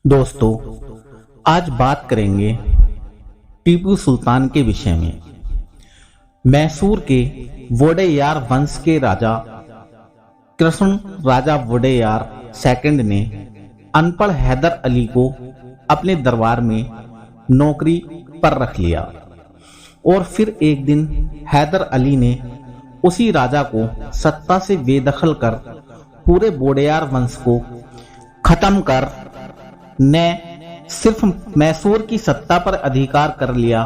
दोस्तों, आज बात करेंगे टीपू सुल्तान के विषय में। मैसूर के वोडेयार वंश के राजा कृष्ण राजा वोडेयार सेकंड ने अनपढ़ हैदर अली को अपने दरबार में नौकरी पर रख लिया और फिर एक दिन हैदर अली ने उसी राजा को सत्ता से बेदखल कर पूरे वोडेयार वंश को खत्म कर ने सिर्फ मैसूर की सत्ता पर अधिकार कर लिया,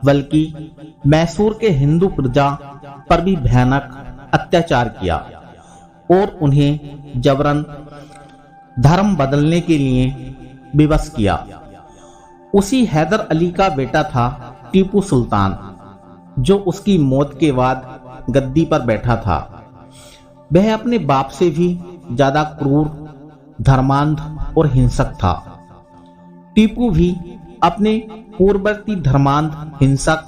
बल्कि मैसूर के हिंदू प्रजा पर भी भयानक अत्याचार किया और उन्हें जबरन धर्म बदलने के लिए विवश किया। उसी हैदर अली का बेटा था टीपू सुल्तान, जो उसकी मौत के बाद गद्दी पर बैठा था। वह अपने बाप से भी ज्यादा क्रूर, धर्मांध और हिंसक था। टीपू भी अपने पूर्ववर्ती धर्मांध, हिंसक,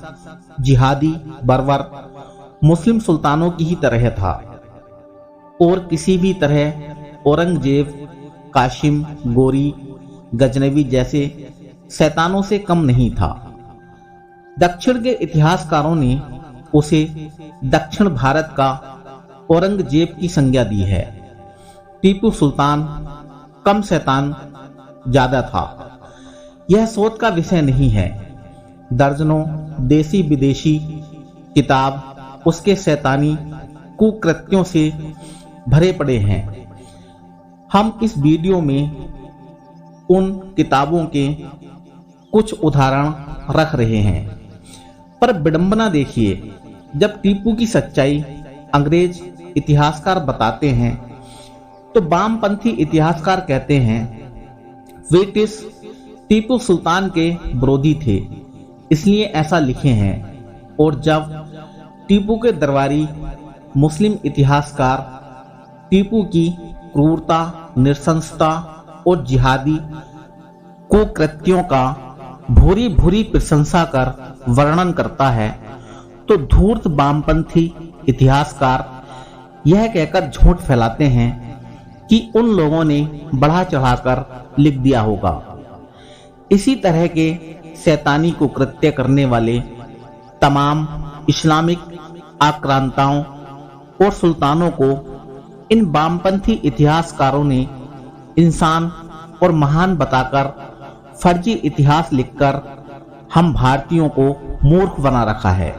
जिहादी, बर्बर मुस्लिम सुल्तानों की ही तरह था और किसी भी तरह औरंगजेब, काशिम, गोरी, गजनवी जैसे शैतानों से कम नहीं था। दक्षिण के इतिहासकारों ने उसे दक्षिण भारत का औरंगजेब की संज्ञा दी है। टीपू सुल्तान कम शैतान ज्यादा था, यह सोच का विषय नहीं है। दर्जनों देसी विदेशी किताब उसके शैतानी कुकृत्यों से भरे पड़े हैं। हम इस वीडियो में उन किताबों के कुछ उदाहरण रख रहे हैं, पर विडंबना देखिए, जब टीपू की सच्चाई अंग्रेज इतिहासकार बताते हैं तो वामपंथी इतिहासकार कहते हैं ब्रिटिश टीपू सुल्तान के विरोधी थे, इसलिए ऐसा लिखे हैं। और जब टीपू के दरबारी मुस्लिम इतिहासकार टीपू की क्रूरता, नृशंसता और जिहादी कुकृत्यों का भूरी भूरी प्रशंसा कर वर्णन करता है, तो धूर्त वामपंथी इतिहासकार यह कहकर झूठ फैलाते हैं कि उन लोगों ने बढ़ा चढ़ाकर लिख दिया होगा। इसी तरह के शैतानी को कृत्य करने वाले तमाम इस्लामिक आक्रांताओं और सुल्तानों को इन वामपंथी इतिहासकारों ने इंसान और महान बताकर फर्जी इतिहास लिखकर हम भारतीयों को मूर्ख बना रखा है।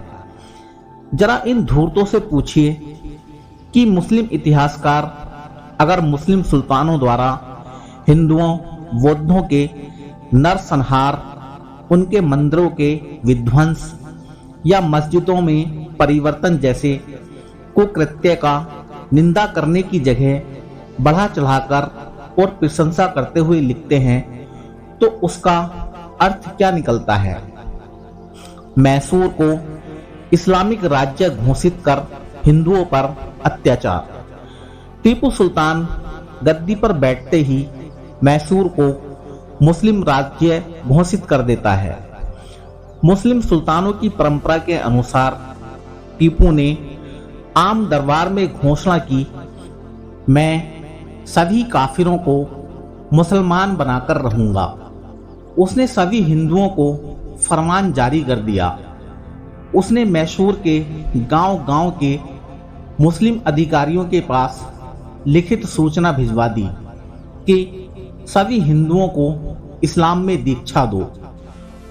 जरा इन धूर्तों से पूछिए कि मुस्लिम इतिहासकार अगर मुस्लिम सुल्तानों द्वारा हिंदुओं, बौद्धों के नरसंहार, उनके मंदिरों के विध्वंस या मस्जिदों में परिवर्तन जैसे कुकृत्य का निंदा करने की जगह बढ़ा चढ़ाकर और प्रशंसा करते हुए लिखते हैं, तो उसका अर्थ क्या निकलता है? मैसूर को इस्लामिक राज्य घोषित कर हिंदुओं पर अत्याचार। टीपू सुल्तान गद्दी पर बैठते ही मैसूर को मुस्लिम राज्य घोषित कर देता है। मुस्लिम सुल्तानों की परंपरा के अनुसार टीपू ने आम दरबार में घोषणा की, मैं सभी काफिरों को मुसलमान बनाकर रहूंगा। उसने सभी हिंदुओं को फरमान जारी कर दिया। उसने मैसूर के गांव-गांव के मुस्लिम अधिकारियों के पास लिखित सूचना भिजवा दी कि सभी हिंदुओं को इस्लाम में दीक्षा दो।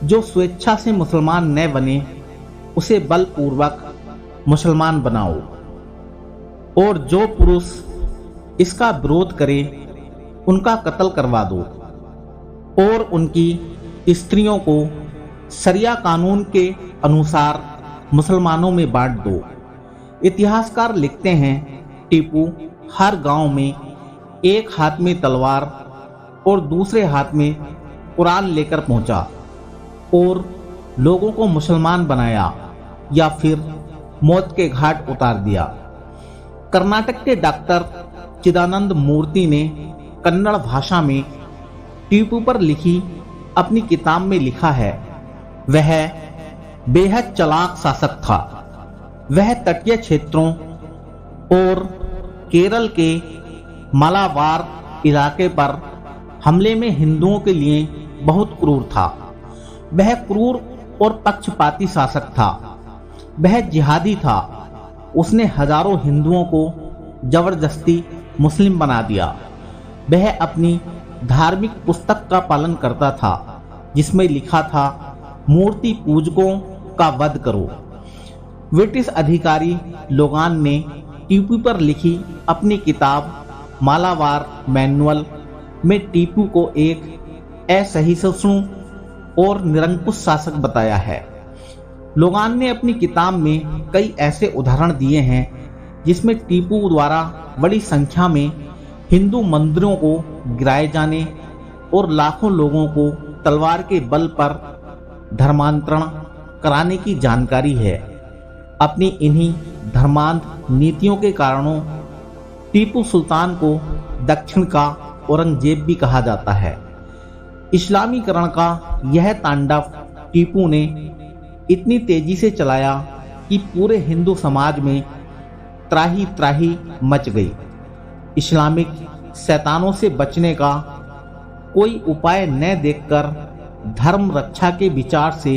जो स्वेच्छा से मुसलमान न बने उसे बलपूर्वक मुसलमान बनाओ, और जो पुरुष इसका विरोध करे उनका कत्ल करवा दो और उनकी स्त्रियों को शरिया कानून के अनुसार मुसलमानों में बांट दो। इतिहासकार लिखते हैं, टीपू हर गांव में एक हाथ में तलवार और दूसरे हाथ में कुरान लेकर पहुंचा और लोगों को मुसलमान बनाया या फिर मौत के घाट उतार दिया। कर्नाटक के डॉक्टर चिदानंद मूर्ति ने कन्नड़ भाषा में टीपू पर लिखी अपनी किताब में लिखा है, वह बेहद चालाक शासक था। वह तटीय क्षेत्रों और केरल के मालाबार इलाके पर हमले में हिंदुओं के लिए बहुत क्रूर था। वह क्रूर और पक्षपाती शासक था। वह जिहादी था। उसने हजारों हिंदुओं को जबरदस्ती मुस्लिम बना दिया। वह अपनी धार्मिक पुस्तक का पालन करता था जिसमें लिखा था, मूर्ति पूजकों का वध करो। ब्रिटिश अधिकारी लोगान ने टीपू पर लिखी अपनी किताब मालाबार मैनुअल में टीपू को एक असहिष्णु और निरंकुश शासक बताया है। लोगान ने अपनी किताब में कई ऐसे उदाहरण दिए हैं जिसमें टीपू द्वारा बड़ी संख्या में हिंदू मंदिरों को गिराए जाने और लाखों लोगों को तलवार के बल पर धर्मांतरण कराने की जानकारी है। अपनी इन्हीं धर्मांध नीतियों के कारणों टीपू सुल्तान को दक्षिण का औरंगजेब भी कहा जाता है। इस्लामीकरण का यह तांडव टीपू ने इतनी तेजी से चलाया कि पूरे हिंदू समाज में त्राही त्राही मच गई। इस्लामिक शैतानों से बचने का कोई उपाय न देखकर धर्म रक्षा के विचार से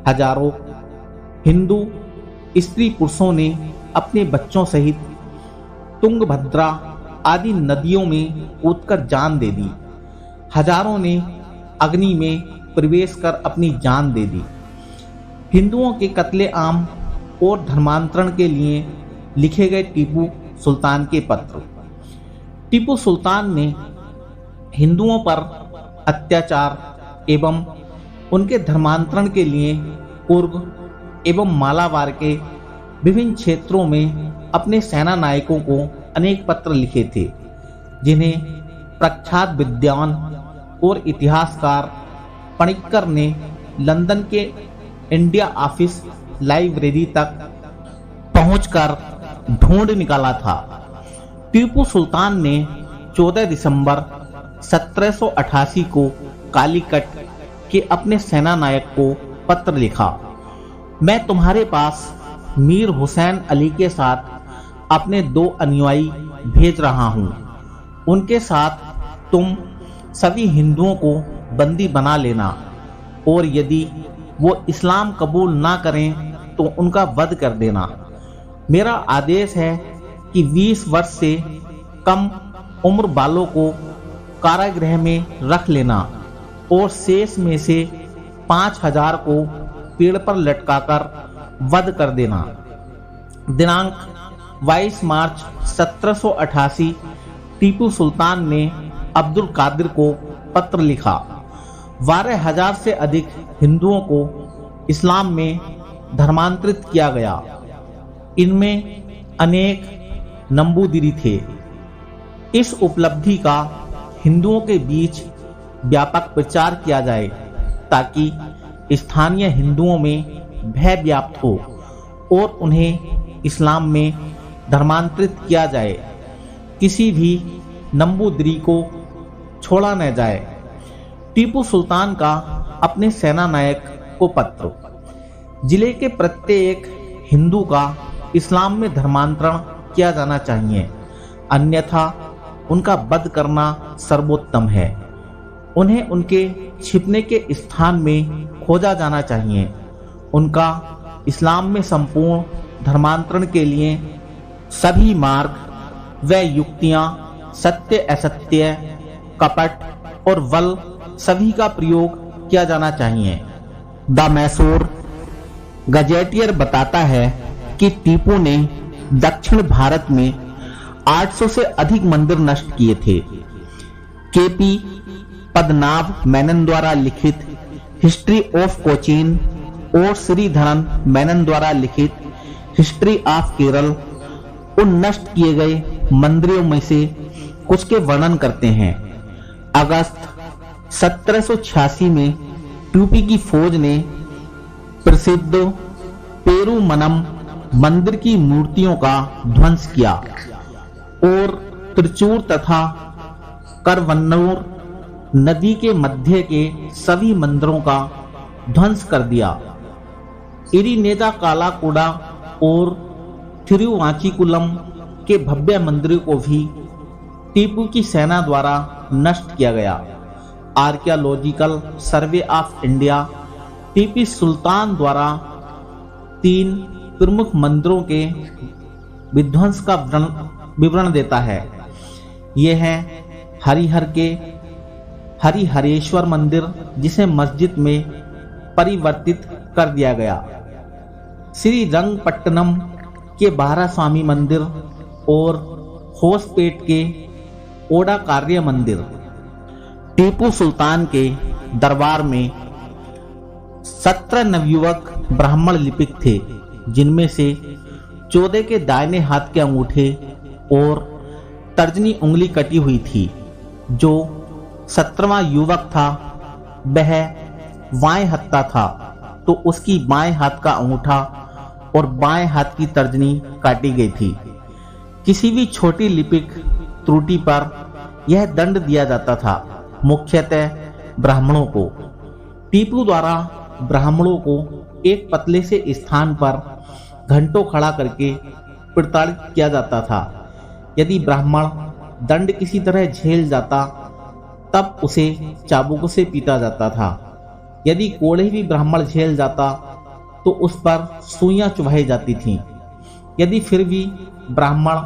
हजारों हिंदू स्त्री पुरुषों ने अपने बच्चों सहित तुंगभद्रा आदि नदियों में कूदकर जान दे दी। हजारों ने अग्नि में प्रवेश कर अपनी जान दे दी। हिंदुओं के कत्लेआम और धर्मांतरण के लिए लिखे गए टीपू सुल्तान के पत्र। टीपू सुल्तान ने हिंदुओं पर अत्याचार एवं उनके धर्मांतरण के लिए कुर्ग एवं मालाबार के विभिन्न क्षेत्रों में अपने सेना नायकों को अनेक पत्र लिखे थे, जिन्हें प्रख्यात विद्वान और इतिहासकार पणिक्कर ने लंदन के इंडिया ऑफिस लाइब्रेरी तक पहुंचकर ढूंढ निकाला था। टीपू सुल्तान ने 14 दिसंबर 1788 को कालीकट के अपने सेना नायक को पत्र लिखा, मैं तुम्हारे पास मीर हुसैन अली के साथ अपने 2 अनुयायी भेज रहा हूं। उनके साथ तुम सभी हिंदुओं को बंदी बना लेना और यदि वो इस्लाम कबूल ना करें तो उनका वध कर देना। मेरा आदेश है कि 20 वर्ष से कम उम्र वालों को कारागृह में रख लेना और शेष में से 5000 को पेड़ पर लटकाकर वध कर देना। दिनांक 22 मार्च 1788 टीपू सुल्तान ने अब्दुल कादिर को पत्र लिखा। 12,000 से अधिक हिंदुओं को इस्लाम में धर्मांतरित किया गया। इनमें अनेक नंबूदिरी थे। इस उपलब्धि का हिंदुओं के बीच व्यापक प्रचार किया जाए ताकि स्थानीय हिंदुओं में भय व्याप्त हो और उन्हें इस्लाम में धर्मांतरित किया जाए। किसी भी नंबूदिरी को छोड़ा न जाए। टीपू सुल्तान का अपने सेना नायक को पत्र। जिले के प्रत्येक हिंदू का इस्लाम में धर्मांतरण किया जाना चाहिए, अन्यथा उनका वध करना सर्वोत्तम है। उन्हें उनके छिपने के स्थान में खोजा जाना चाहिए। उनका इस्लाम में संपूर्ण धर्मांतरण के लिए सभी मार्ग व युक्तियां, सत्य असत्य, कपट और बल सभी का प्रयोग किया जाना चाहिए। द मैसूर गजेटियर बताता है कि टीपू ने दक्षिण भारत में 800 से अधिक मंदिर नष्ट किए थे। केपी पद्मनाभ मेनन द्वारा लिखित हिस्ट्री ऑफ कोचीन और श्रीधरन मेनन द्वारा लिखित हिस्ट्री ऑफ केरल उन नष्ट किए गए मंदिरों में से कुछ के वर्णन करते हैं। अगस्त 1786 में टीपू की फौज ने प्रसिद्ध पेरुमनम मंदिर की मूर्तियों का ध्वंस किया और त्रिचूर तथा करवन्नूर नदी के मध्य के सभी मंदिरों का ध्वंस कर दिया। इरिनेजा कालाकुड़ा और थिरुवांचीकुलम के भव्य मंदिरों को भी टीपू की सेना द्वारा नष्ट किया गया। Archaeological survey of India Tipu Sultan द्वारा 3 प्रमुख मंदिरों के विध्वंस का विवरण देता है। ये है हरिहरेश्वर मंदिर, जिसे मस्जिद में परिवर्तित कर दिया गया, श्री रंगपट्टनम के बारास्वामी मंदिर और होसपेट के ओडाकार्य मंदिर। टीपू सुल्तान के दरबार में 17 नवयुवक ब्राह्मण लिपिक थे, जिनमें से 14 के दाहिने हाथ के अंगूठे और तर्जनी उंगली कटी हुई थी। जो 17वां युवक था वह बाएं हत्था था, तो उसकी बाएं हाथ का अंगूठा और बाएं हाथ की तर्जनी काटी गई थी। किसी भी छोटी लिपिक त्रुटि पर यह दंड दिया जाता था, मुख्यतः ब्राह्मणों को। टीपू द्वारा ब्राह्मणों को एक पतले से स्थान पर घंटों खड़ा करके प्रताड़ित किया जाता था। यदि ब्राह्मण दंड किसी तरह झेल जाता तब उसे चाबुक से पीटा जाता था। यदि कोड़े भी ब्राह्मण झेल जाता तो उस पर सुइयां चुभाई जाती थीं। यदि फिर भी ब्राह्मण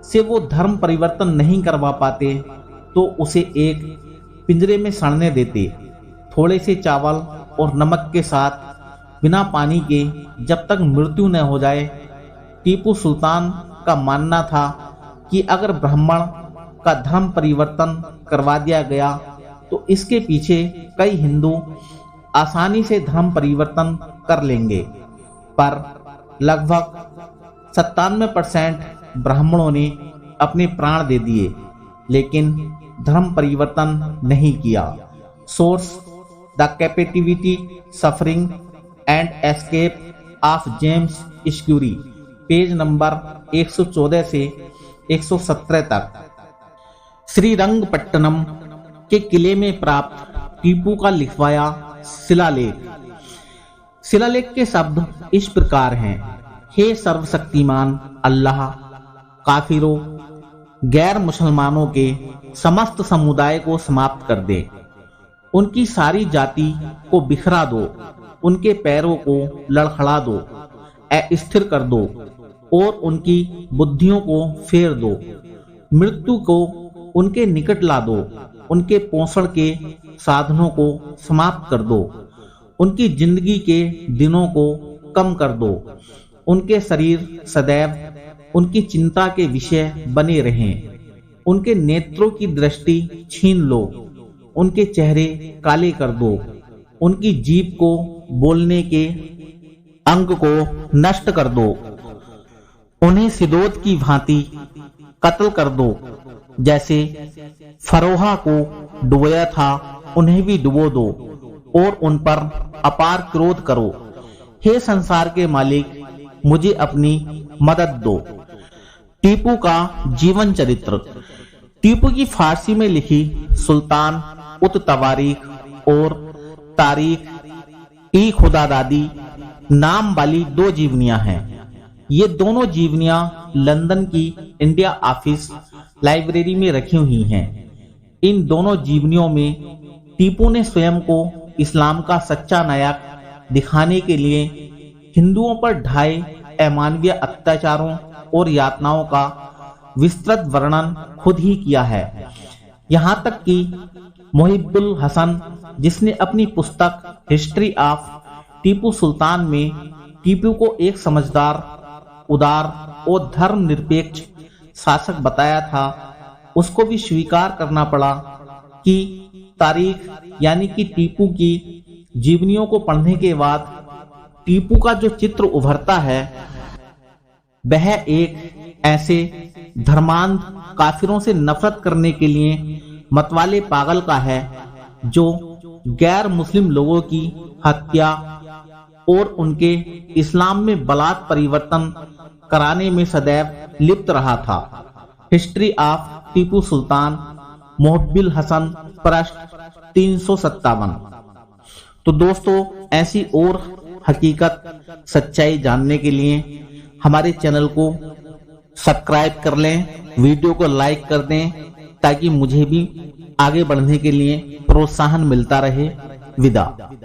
से वो धर्म परिवर्तन नहीं करवा पाते तो उसे एक पिंजरे में सड़ने देते, थोड़े से चावल और नमक के साथ, बिना पानी के, जब तक मृत्यु न हो जाए। टीपू सुल्तान का मानना था कि अगर ब्राह्मण का धर्म परिवर्तन करवा दिया गया तो इसके पीछे कई हिंदू आसानी से धर्म परिवर्तन कर लेंगे, पर लगभग 97% ब्राह्मणों ने अपने प्राण दे दिए, लेकिन धर्म परिवर्तन नहीं किया। Source: the captivity, suffering and escape of James Scurry, page number 114 से 117 तक। श्रीरंगपट्टनम के किले में प्राप्त टीपू का लिखवाया शिलालेख। शिलालेख के शब्द इस प्रकार हैं: हे सर्वशक्तिमान अल्लाह, काफिरों, गैर मुसलमानों के समस्त समुदाय को समाप्त कर दे, उनकी सारी जाति को बिखरा दो, उनके पैरों को लड़खड़ा दो, अस्थिर कर दो और उनकी बुद्धियों को फेर दो, मृत्यु को उनके निकट ला दो, उनके पोषण के साधनों को समाप्त कर दो, उनकी जिंदगी के दिनों को कम कर दो, उनके शरीर सदैव उनकी चिंता के विषय बने रहें, उनके नेत्रों की दृष्टि छीन लो, उनके चेहरे काले कर दो, उनकी जीभ को बोलने के अंग को नष्ट कर दो, उन्हें सिदोत की भांति कत्ल कर दो, जैसे फरोहा को डुबोया था उन्हें भी डुबो दो और उन पर अपार क्रोध करो। हे संसार के मालिक, मुझे अपनी मदद दो। टीपू का जीवन चरित्र। टीपू की फारसी में लिखी सुल्तान उत तवारीख और तारीख ई खुदादादी नाम वाली 2 जीवनियां हैं। ये दोनों जीवनियां लंदन की इंडिया ऑफिस लाइब्रेरी में रखी हुई हैं। इन दोनों जीवनियों में टीपू ने स्वयं को इस्लाम का सच्चा नायक दिखाने के लिए हिंदुओं पर ढाए अमानवीय अत्याचारों और यातनाओं का विस्तृत वर्णन खुद ही किया है। यहाँ तक कि मुहिब्बुल हसन, जिसने अपनी पुस्तक हिस्ट्री ऑफ टीपू सुल्तान में टीपू को एक समझदार, उदार और धर्मनिरपेक्ष शासक बताया था, उसको भी स्वीकार करना पड़ा कि तारीख यानी कि टीपू की जीवनियों को पढ़ने के बाद टीपू का जो चित्र उभरता है वह एक ऐसे धर्मांध काफिरों से नफरत करने के लिए मतवाले पागल का है, जो गैर मुस्लिम लोगों की हत्या और उनके इस्लाम में बलात् परिवर्तन कराने में सदैव लिप्त रहा था। हिस्ट्री ऑफ टीपू सुल्तान, मुहिब्बुल हसन, पृष्ठ 357। तो दोस्तों, ऐसी और हकीकत सच्चाई जानने के लिए हमारे चैनल को सब्सक्राइब कर लें, वीडियो को लाइक कर दें ताकि मुझे भी आगे बढ़ने के लिए प्रोत्साहन मिलता रहे। विदा।